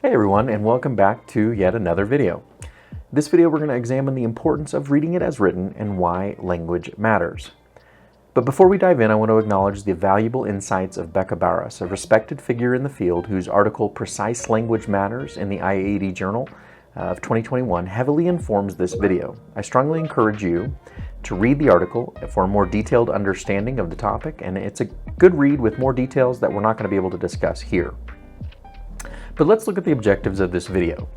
Hey everyone, and welcome back to yet another video. This video we're going to examine the importance of reading it as written and why language matters. But before we dive in, I want to acknowledge the valuable insights of Becca Barras, a respected figure in the field whose article Precise Language Matters in the IAED Journal of 2021 heavily informs this video. I strongly encourage you to read the article for a more detailed understanding of the topic, and it's a good read with more details that we're not going to be able to discuss here. But let's look at the objectives of this video.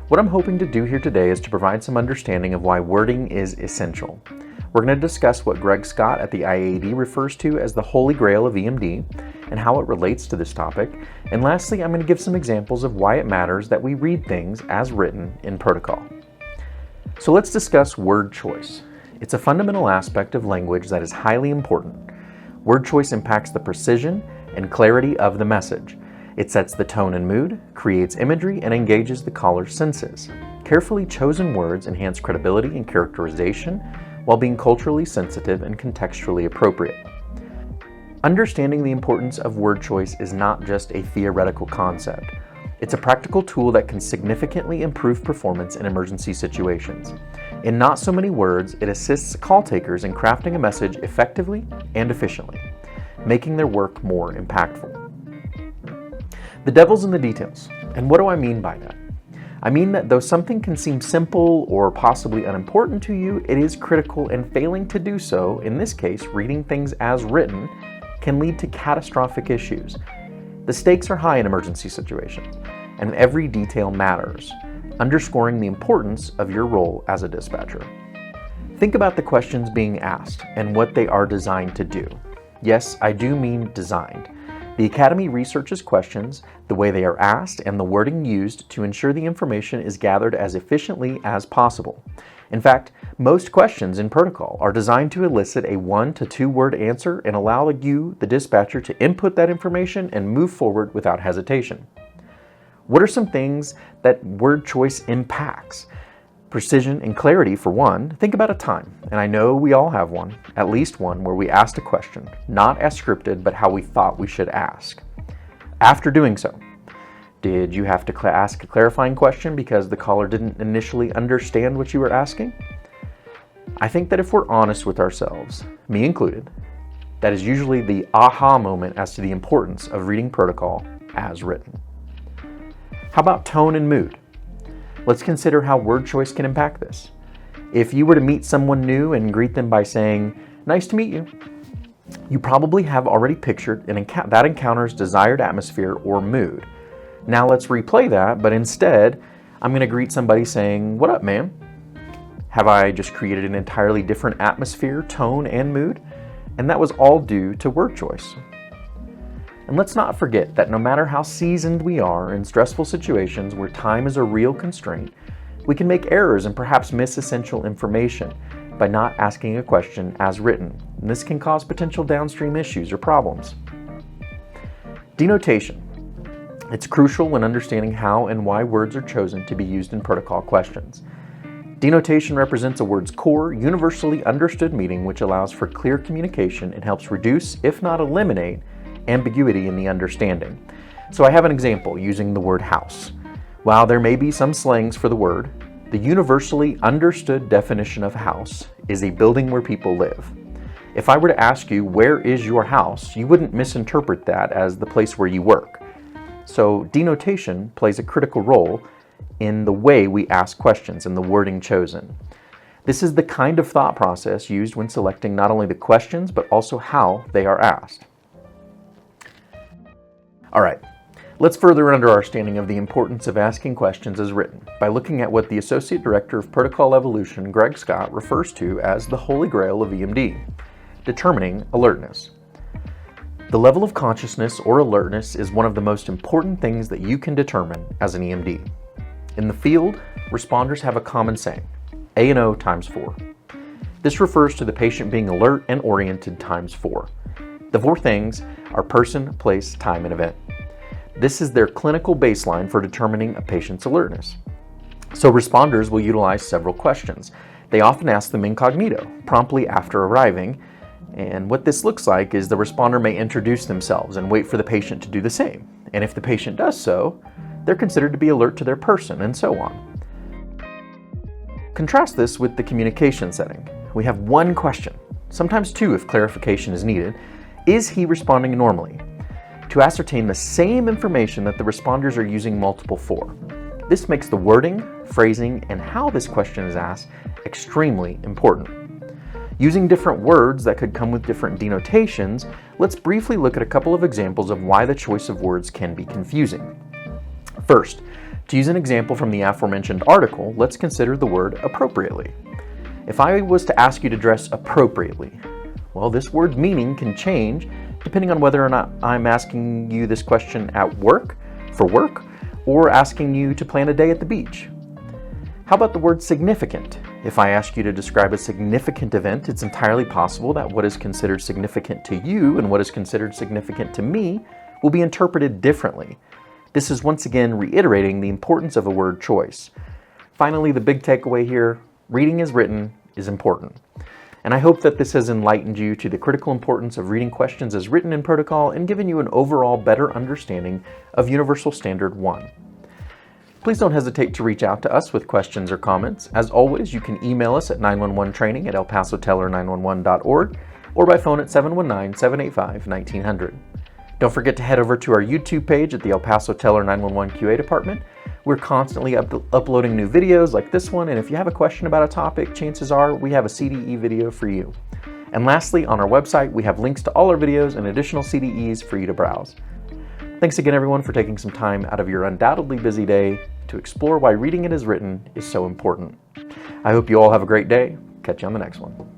What I'm hoping to do here today is to provide some understanding of why wording is essential. We're going to discuss what Greg Scott at the IAED refers to as the Holy Grail of EMD and how it relates to this topic. And lastly, I'm going to give some examples of why it matters that we read things as written in protocol. So let's discuss word choice. It's a fundamental aspect of language that is highly important. Word choice impacts the precision and clarity of the message. It sets the tone and mood, creates imagery, and engages the caller's senses. Carefully chosen words enhance credibility and characterization while being culturally sensitive and contextually appropriate. Understanding the importance of word choice is not just a theoretical concept. It's a practical tool that can significantly improve performance in emergency situations. In not so many words, it assists call takers in crafting a message effectively and efficiently, making their work more impactful. The devil's in the details. And what do I mean by that? I mean that though something can seem simple or possibly unimportant to you, it is critical, and failing to do so, in this case, reading things as written, can lead to catastrophic issues. The stakes are high in emergency situations, and every detail matters, underscoring the importance of your role as a dispatcher. Think about the questions being asked and what they are designed to do. Yes, I do mean designed. The Academy researches questions, the way they are asked, and the wording used to ensure the information is gathered as efficiently as possible. In fact, most questions in protocol are designed to elicit a 1 to 2 word answer and allow you, the dispatcher, to input that information and move forward without hesitation. What are some things that word choice impacts? Precision and clarity, for one. Think about a time, and I know we all have one, at least one, where we asked a question, not as scripted, but how we thought we should ask. After doing so, did you have to ask a clarifying question because the caller didn't initially understand what you were asking? I think that if we're honest with ourselves, me included, that is usually the aha moment as to the importance of reading protocol as written. How about tone and mood? Let's consider how word choice can impact this. If you were to meet someone new and greet them by saying, "Nice to meet you," you probably have already pictured that encounter's desired atmosphere or mood. Now let's replay that, but instead, I'm going to greet somebody saying, "What up, man?" Have I just created an entirely different atmosphere, tone, and mood? And that was all due to word choice. And let's not forget that no matter how seasoned we are in stressful situations where time is a real constraint, we can make errors and perhaps miss essential information by not asking a question as written. And this can cause potential downstream issues or problems. Denotation. It's crucial when understanding how and why words are chosen to be used in protocol questions. Denotation represents a word's core, universally understood meaning, which allows for clear communication and helps reduce, if not eliminate, ambiguity in the understanding. So I have an example using the word house. While there may be some slangs for the word, the universally understood definition of house is a building where people live. If I were to ask you, "Where is your house?" you wouldn't misinterpret that as the place where you work. So denotation plays a critical role in the way we ask questions and the wording chosen. This is the kind of thought process used when selecting not only the questions, but also how they are asked. All right, let's further under our understanding of the importance of asking questions as written by looking at what the Associate Director of Protocol Evolution, Greg Scott, refers to as the Holy Grail of EMD, determining alertness. The level of consciousness or alertness is one of the most important things that you can determine as an EMD. In the field, responders have a common saying, A&O times 4. This refers to the patient being alert and oriented times 4. The 4 things are person, place, time, and event. This is their clinical baseline for determining a patient's alertness. So responders will utilize several questions. They often ask them incognito, promptly after arriving, And what this looks like is the responder may introduce themselves and wait for the patient to do the same. And if the patient does so, they're considered to be alert to their person, and so on. Contrast this with the communication setting. We have one question, sometimes two if clarification is needed. Is he responding normally? To ascertain the same information that the responders are using multiple for. This makes the wording, phrasing, and how this question is asked extremely important. Using different words that could come with different denotations, let's briefly look at a couple of examples of why the choice of words can be confusing. First, to use an example from the aforementioned article, let's consider the word appropriately. If I was to ask you to dress appropriately, well, this word's meaning can change depending on whether or not I'm asking you this question at work, for work, or asking you to plan a day at the beach. How about the word significant? If I ask you to describe a significant event, it's entirely possible that what is considered significant to you and what is considered significant to me will be interpreted differently. This is once again reiterating the importance of a word choice. Finally, the big takeaway here, reading as written is important. And I hope that this has enlightened you to the critical importance of reading questions as written in protocol and given you an overall better understanding of Universal Standard 1. Please don't hesitate to reach out to us with questions or comments. As always, you can email us at 911training@elpasoteller911.org or by phone at 719-785-1900. Don't forget to head over to our YouTube page at the El Paso Teller 911 QA department. We're constantly uploading new videos like this one, and if you have a question about a topic, chances are we have a CDE video for you. And lastly, on our website, we have links to all our videos and additional CDEs for you to browse. Thanks again, everyone, for taking some time out of your undoubtedly busy day to explore why reading it as written is so important. I hope you all have a great day. Catch you on the next one.